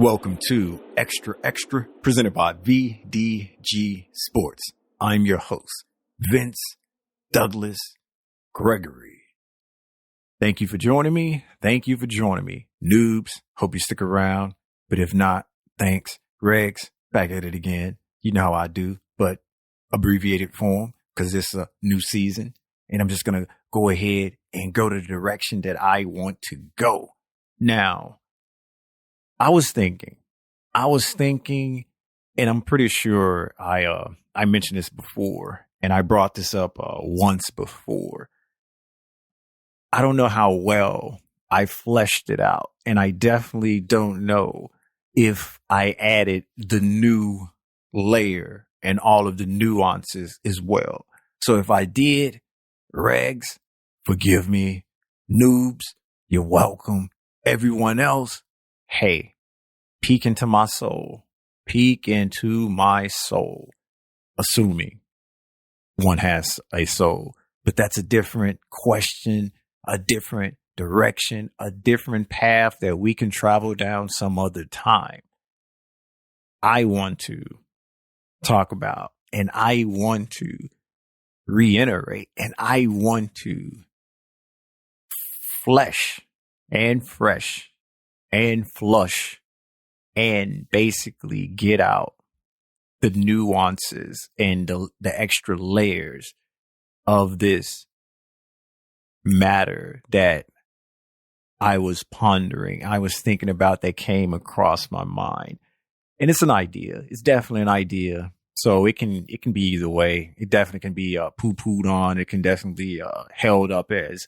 Welcome to Xtra, presented by VDG Sports. I'm your host, Vince Douglas Gregory. Thank you for joining me. Noobs, hope you stick around. But if not, thanks. Regs, back at it again. You know how I do, but abbreviated form because it's a new season. And I'm just going to go ahead and go to the direction that I want to go. Now, I was thinking, and I'm pretty sure I mentioned this before, and I brought this up once before. I don't know how well I fleshed it out, and I definitely don't know if I added the new layer and all of the nuances as well. So if I did, regs, forgive me. Noobs, you're welcome. Everyone else, hey, peek into my soul, assuming one has a soul. But that's a different question, a different direction, a different path that we can travel down some other time. I want to talk about, and I want to reiterate, and I want to flesh and fresh and flush and basically get out the nuances and the extra layers of this matter that I was pondering, I was thinking about, that came across my mind. And it's an idea. It's definitely an idea. So it can be either way. It definitely can be poo-pooed on. It can definitely be held up as,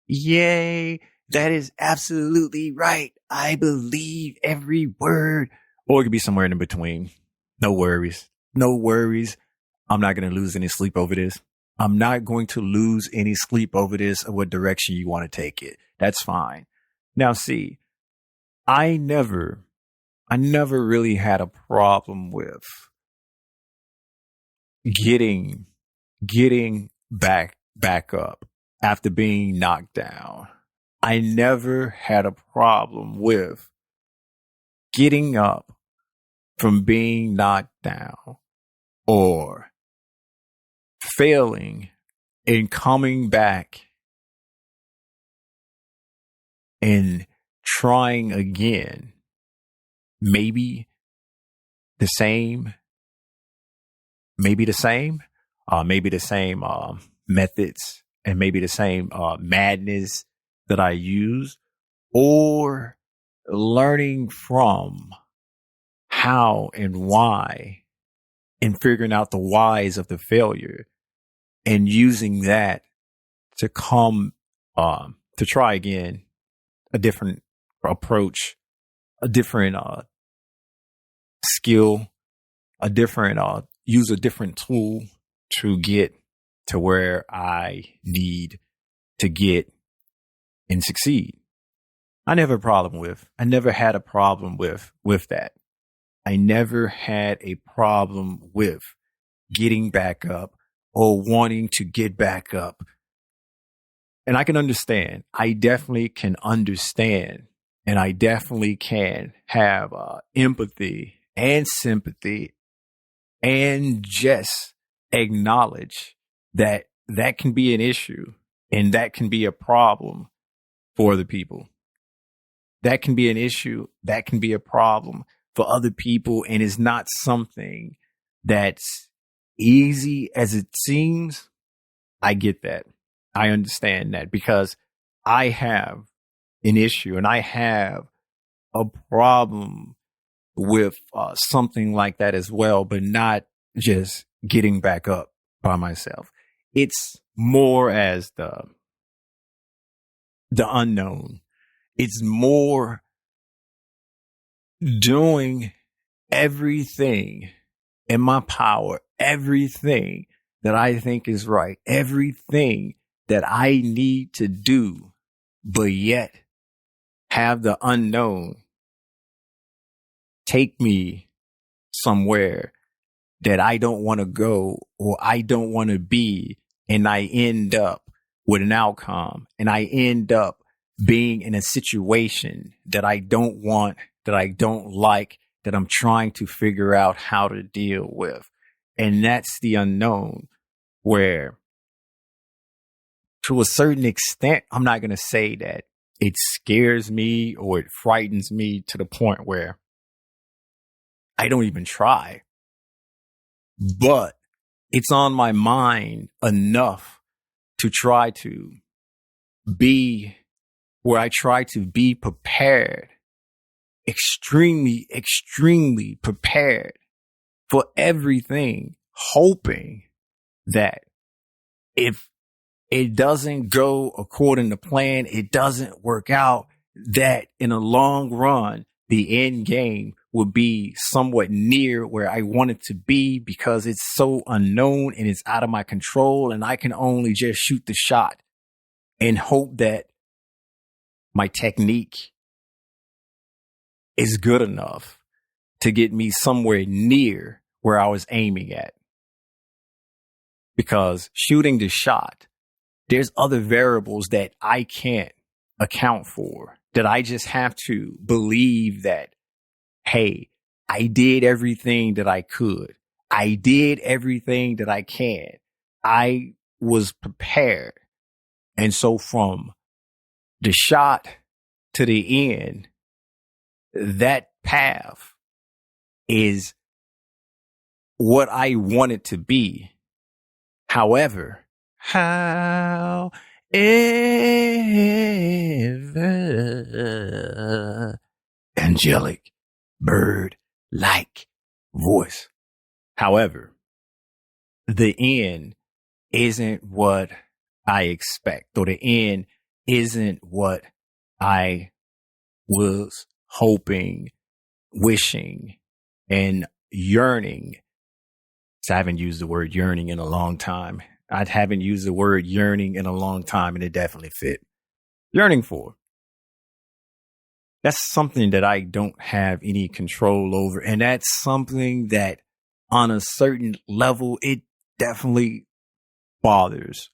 yay, that is absolutely right. I believe every word. Or it could be somewhere in between. No worries. I'm not going to lose any sleep over this. I'm not going to lose any sleep over this or what direction you want to take it. That's fine. Now, see, I never really had a problem with getting back up after being knocked down. I never had a problem with getting up from being knocked down or failing and coming back and trying again. Maybe the same methods and maybe the same madness that I use, or learning from how and why and figuring out the whys of the failure and using that to come to try again, a different approach, a different skill, use a different tool to get to where I need to get and succeed. I never had a problem with that. I never had a problem with getting back up or wanting to get back up. And I can understand. I definitely can understand. And I definitely can have empathy and sympathy and just acknowledge that that can be an issue and that can be a problem for other people. That can be an issue. That can be a problem for other people. And it's not something that's easy as it seems. I get that. I understand that because I have an issue and I have a problem with something like that as well, but not just getting back up by myself. It's more as the unknown. It's more doing everything in my power, everything that I think is right, everything that I need to do, but yet have the unknown take me somewhere that I don't want to go or I don't want to be. And I end up with an outcome and I end up being in a situation that I don't want that I don't like, that I'm trying to figure out how to deal with. And that's the unknown, where to a certain extent, I'm not going to say that it scares me or it frightens me to the point where I don't even try, but it's on my mind enough to try to be where I try to be prepared, extremely, extremely prepared for everything, hoping that if it doesn't go according to plan, it doesn't work out, that in the long run, the end game will be somewhat near where I want it to be, because it's so unknown and it's out of my control, and I can only just shoot the shot and hope that my technique is good enough to get me somewhere near where I was aiming at. Because shooting the shot, there's other variables that I can't account for, that I just have to believe that, hey, I did everything that I could. I did everything that I can. I was prepared. And so from the shot to the end, that path is what I want it to be. However, angelic bird-like voice. However, the end isn't what I expect, or the end isn't what I was hoping, wishing, and yearning. So I haven't used the word yearning in a long time. I haven't used the word yearning in a long time, and it definitely fit. Yearning for. That's something that I don't have any control over. And that's something that on a certain level, it definitely bothers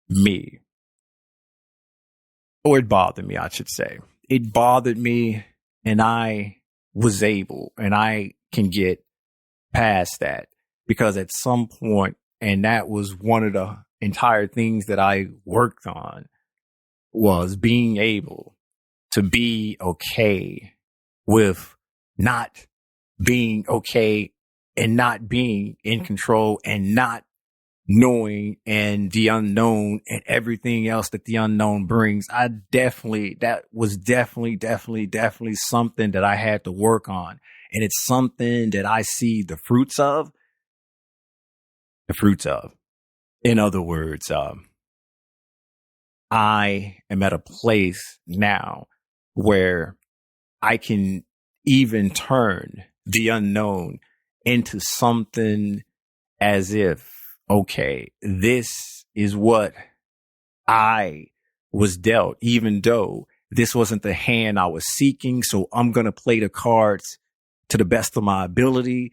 me. Or it bothered me, I should say. It bothered me, and I was able, and I can get past that, because at some point, and that was one of the entire things that I worked on, was being able to be okay with not being okay, and not being in control, and not knowing, and the unknown, and everything else that the unknown brings. That was definitely something that I had to work on. And it's something that I see the fruits of. In other words, I am at a place now where I can even turn the unknown into something as if, okay, this is what I was dealt, even though this wasn't the hand I was seeking. So I'm going to play the cards to the best of my ability.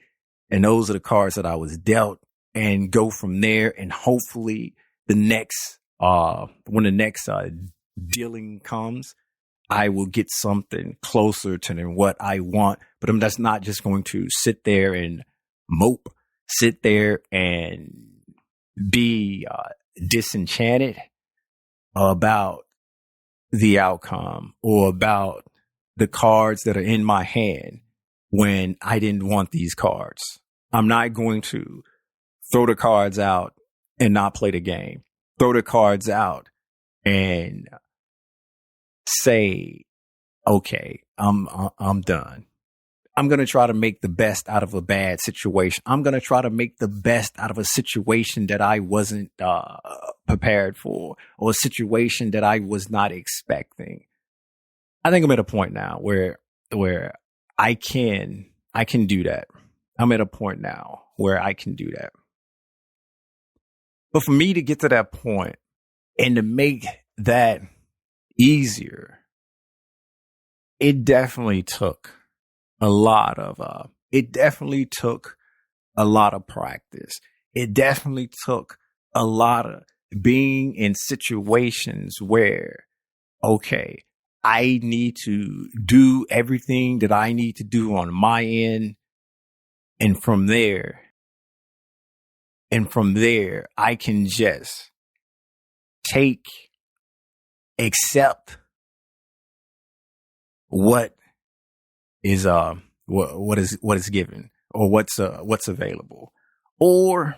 And those are the cards that I was dealt, and go from there. And hopefully when the next dealing comes, I will get something closer to what I want. But I'm that's not just going to sit there and mope, sit there and be disenchanted about the outcome, or about the cards that are in my hand, when I didn't want these cards. I'm not going to throw the cards out and not play the game. Throw the cards out and say, okay, I'm done. I'm going to try to make the best out of a bad situation. I'm going to try to make the best out of a situation that I wasn't prepared for, or a situation that I was not expecting. I think I'm at a point now where I can do that. I'm at a point now where I can do that. But for me to get to that point, and to make that easier, it definitely took a lot of practice. It definitely took a lot of being in situations where, okay, I need to do everything that I need to do on my end. And from there, I can just accept what is what is given, or what's available. Or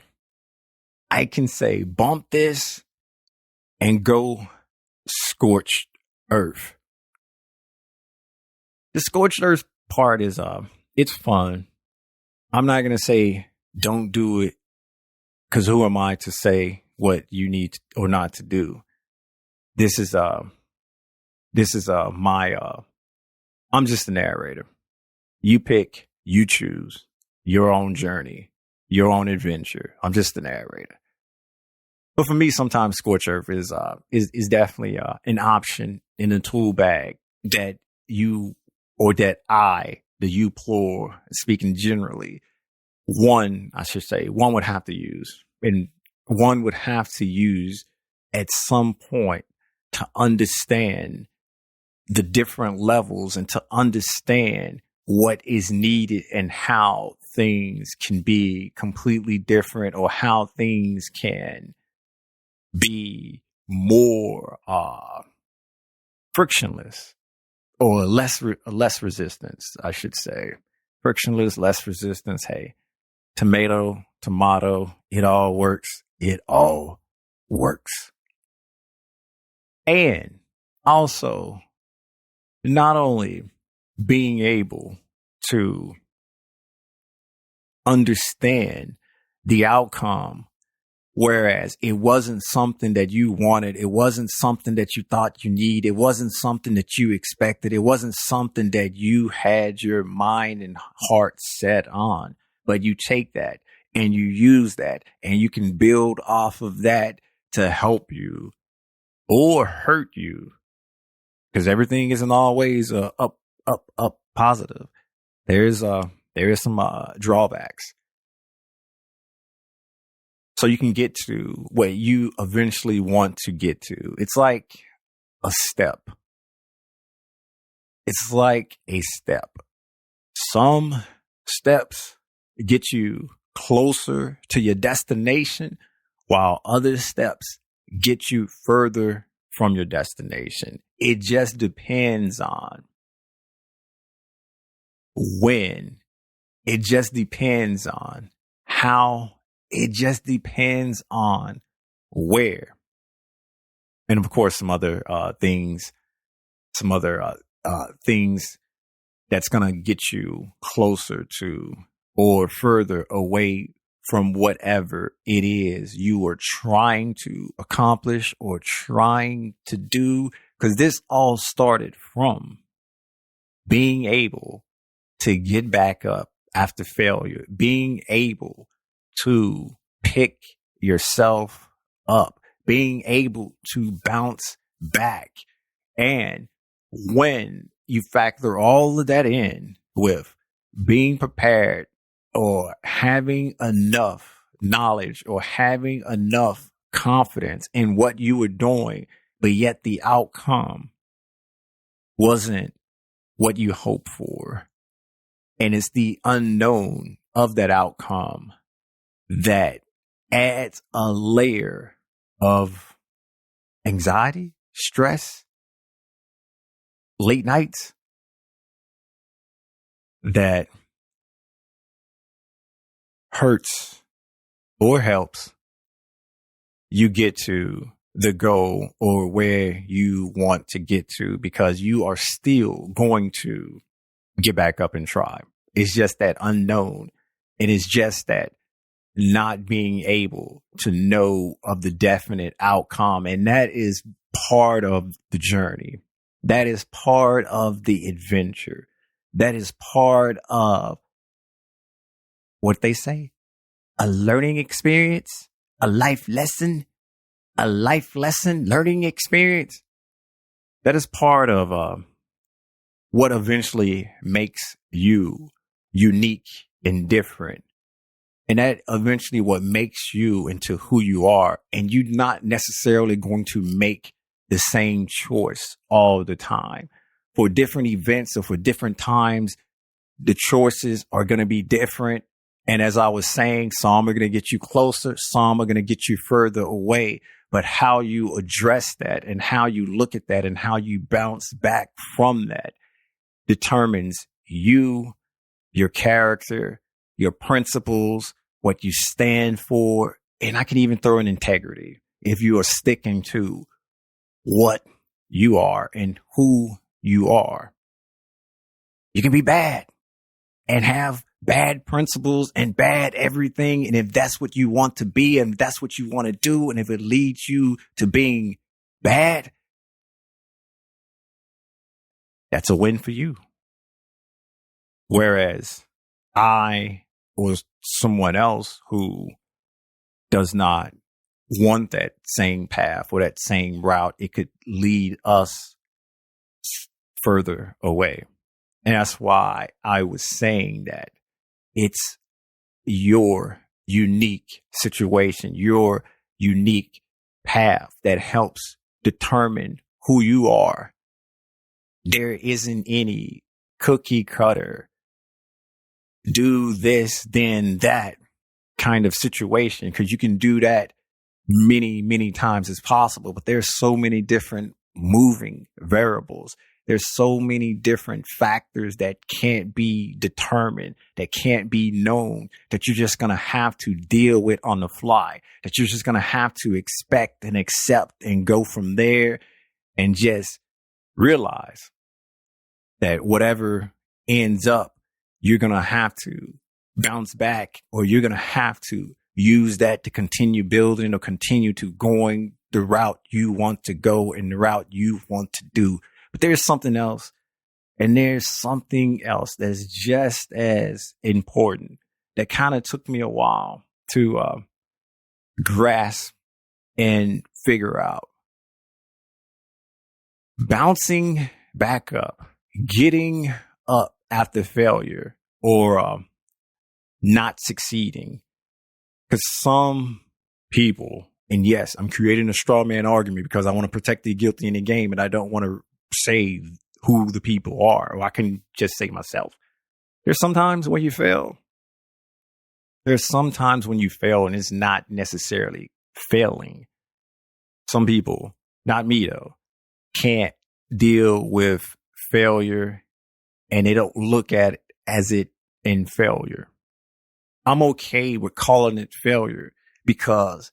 I can say bump this and go scorched earth. The scorched earth part is it's fun. I'm not gonna say don't do it, because who am I to say what you need or not to do? This is my I'm just the narrator. You pick, you choose your own journey, your own adventure. I'm just the narrator. But for me, sometimes scorched earth is definitely an option in a tool bag that you, or that I, the you plural, speaking generally, one would have to use, and one would have to use at some point to understand the different levels and to understand what is needed and how things can be completely different, or how things can be more frictionless, or less resistance, I should say. Frictionless, less resistance. Hey, tomato, it all works. It all works. And also, not only being able to understand the outcome, whereas it wasn't something that you wanted, it wasn't something that you thought you need, it wasn't something that you expected, it wasn't something that you had your mind and heart set on, but you take that and you use that, and you can build off of that to help you or hurt you, because everything isn't always up positive. There is some drawbacks. So you can get to what you eventually want to get to. It's like a step. It's like a step. Some steps get you closer to your destination, while other steps get you further from your destination. It just depends on when. It just depends on how. It just depends on where. And of course, some other things that's going to get you closer to or further away from whatever it is you are trying to accomplish or trying to do. Because this all started from being able to get back up after failure, being able to pick yourself up, being able to bounce back. And when you factor all of that in with being prepared, or having enough knowledge, or having enough confidence in what you were doing, but yet the outcome wasn't what you hoped for, and it's the unknown of that outcome that adds a layer of anxiety, stress, late nights, that hurts or helps you get to the goal, or where you want to get to, because you are still going to get back up and try. It's just that unknown. It is just that not being able to know of the definite outcome. And that is part of the journey. That is part of the adventure. That is part of what they say, a learning experience, a life lesson, learning experience. That is part of what eventually makes you unique and different. And that eventually what makes you into who you are. And you're not necessarily going to make the same choice all the time. For different events or for different times, the choices are going to be different. And as I was saying, some are going to get you closer, some are going to get you further away. But how you address that and how you look at that and how you bounce back from that determines you, your character, your principles, what you stand for. And I can even throw in integrity if you are sticking to what you are and who you are. You can be bad and have bad principles and bad everything. And if that's what you want to be and that's what you want to do, and if it leads you to being bad, that's a win for you. Whereas I or someone else who does not want that same path or that same route, it could lead us further away. And that's why I was saying that it's your unique situation, your unique path that helps determine who you are. There isn't any cookie cutter, do this, then that kind of situation, because you can do that many, many times as possible. But there's so many different moving variables. There's so many different factors that can't be determined, that can't be known, that you're just going to have to deal with on the fly, that you're just going to have to expect and accept and go from there and just realize that whatever ends up, you're going to have to bounce back, or you're going to have to use that to continue building or continue to going the route you want to go and the route you want to do. But there's something else, and there's something else that's just as important that kind of took me a while to grasp and figure out. Bouncing back up, getting up after failure or not succeeding. Because some people, and yes, I'm creating a straw man argument because I want to protect the guilty in the game, and I don't want to say who the people are, or I can just say myself. There's sometimes when you fail. There's sometimes when you fail and it's not necessarily failing. Some people, not me though, can't deal with failure and they don't look at it as it in failure. I'm okay with calling it failure because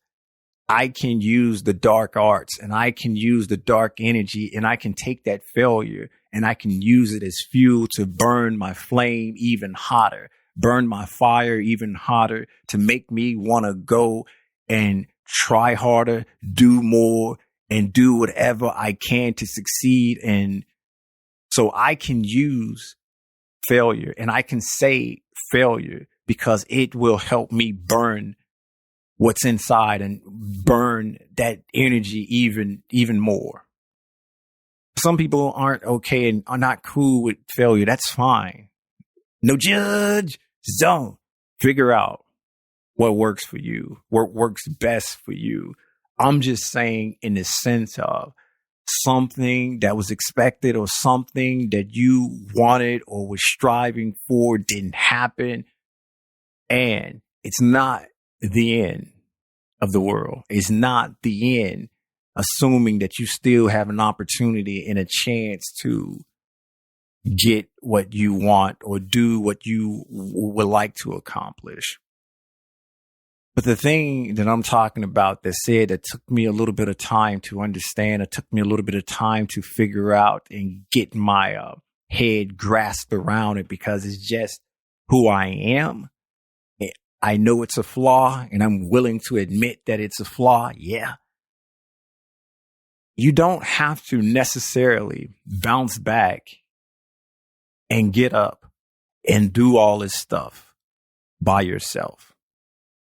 I can use the dark arts and I can use the dark energy and I can take that failure and I can use it as fuel to burn my flame even hotter, burn my fire even hotter, to make me want to go and try harder, do more, and do whatever I can to succeed. And so I can use failure and I can say failure because it will help me burn what's inside and burn that energy even more. Some people aren't okay and are not cool with failure. That's fine. No judge zone. Figure out what works for you, what works best for you. I'm just saying in the sense of something that was expected or something that you wanted or was striving for didn't happen. And it's not the end of the world. It's not the end, assuming that you still have an opportunity and a chance to get what you want or do what you would like to accomplish. But the thing that I'm talking about that said that took me a little bit of time to understand, it took me a little bit of time to figure out and get my head grasped around it because it's just who I am. I know it's a flaw and I'm willing to admit that it's a flaw. Yeah. You don't have to necessarily bounce back and get up and do all this stuff by yourself.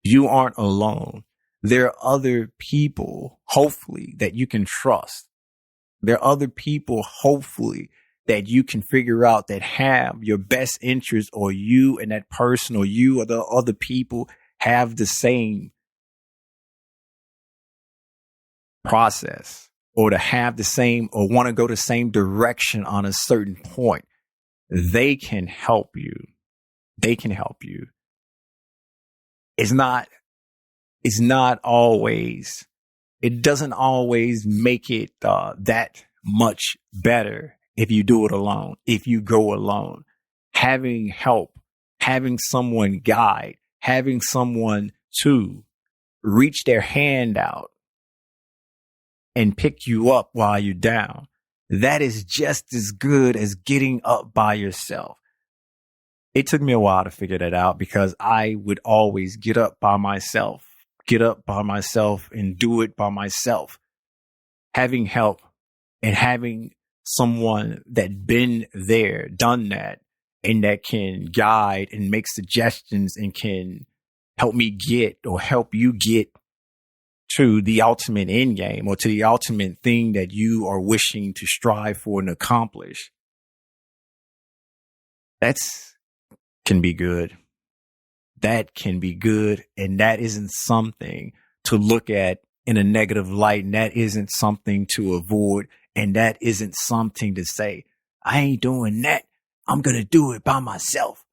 You aren't alone. There are other people, hopefully, that you can trust. There are other people, hopefully, that you can figure out that have your best interest, or you and that person or you or the other people have the same process, or to have the same or want to go the same direction on a certain point, they can help you. They can help you. It's not always, it doesn't always make it that much better if you do it alone, if you go alone. Having help, having someone guide, having someone to reach their hand out and pick you up while you're down, that is just as good as getting up by yourself. It took me a while to figure that out because I would always get up by myself and do it by myself. Having help and having someone that been there, done that, and that can guide and make suggestions and can help me get or help you get to the ultimate end game or to the ultimate thing that you are wishing to strive for and accomplish. That's can be good. That can be good. And that isn't something to look at in a negative light. And that isn't something to avoid. And that isn't something to say, I ain't doing that. I'm going to do it by myself.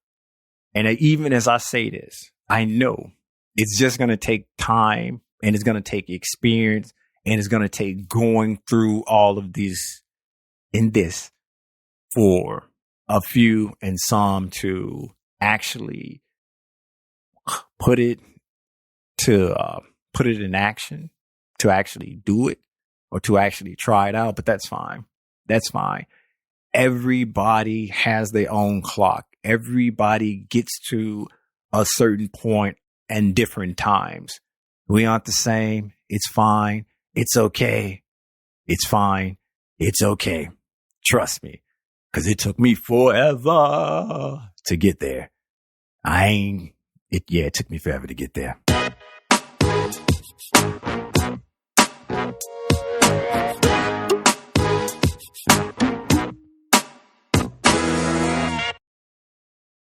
And even as I say this, I know it's just going to take time and it's going to take experience and it's going to take going through all of this in this for a few and some to actually put it in action, to actually do it or to actually try it out. But that's fine. That's fine. Everybody has their own clock. Everybody gets to a certain point and different times. We aren't the same. It's fine. It's okay. It's fine. It's okay. Trust me, because it took me forever to get there. It took me forever to get there.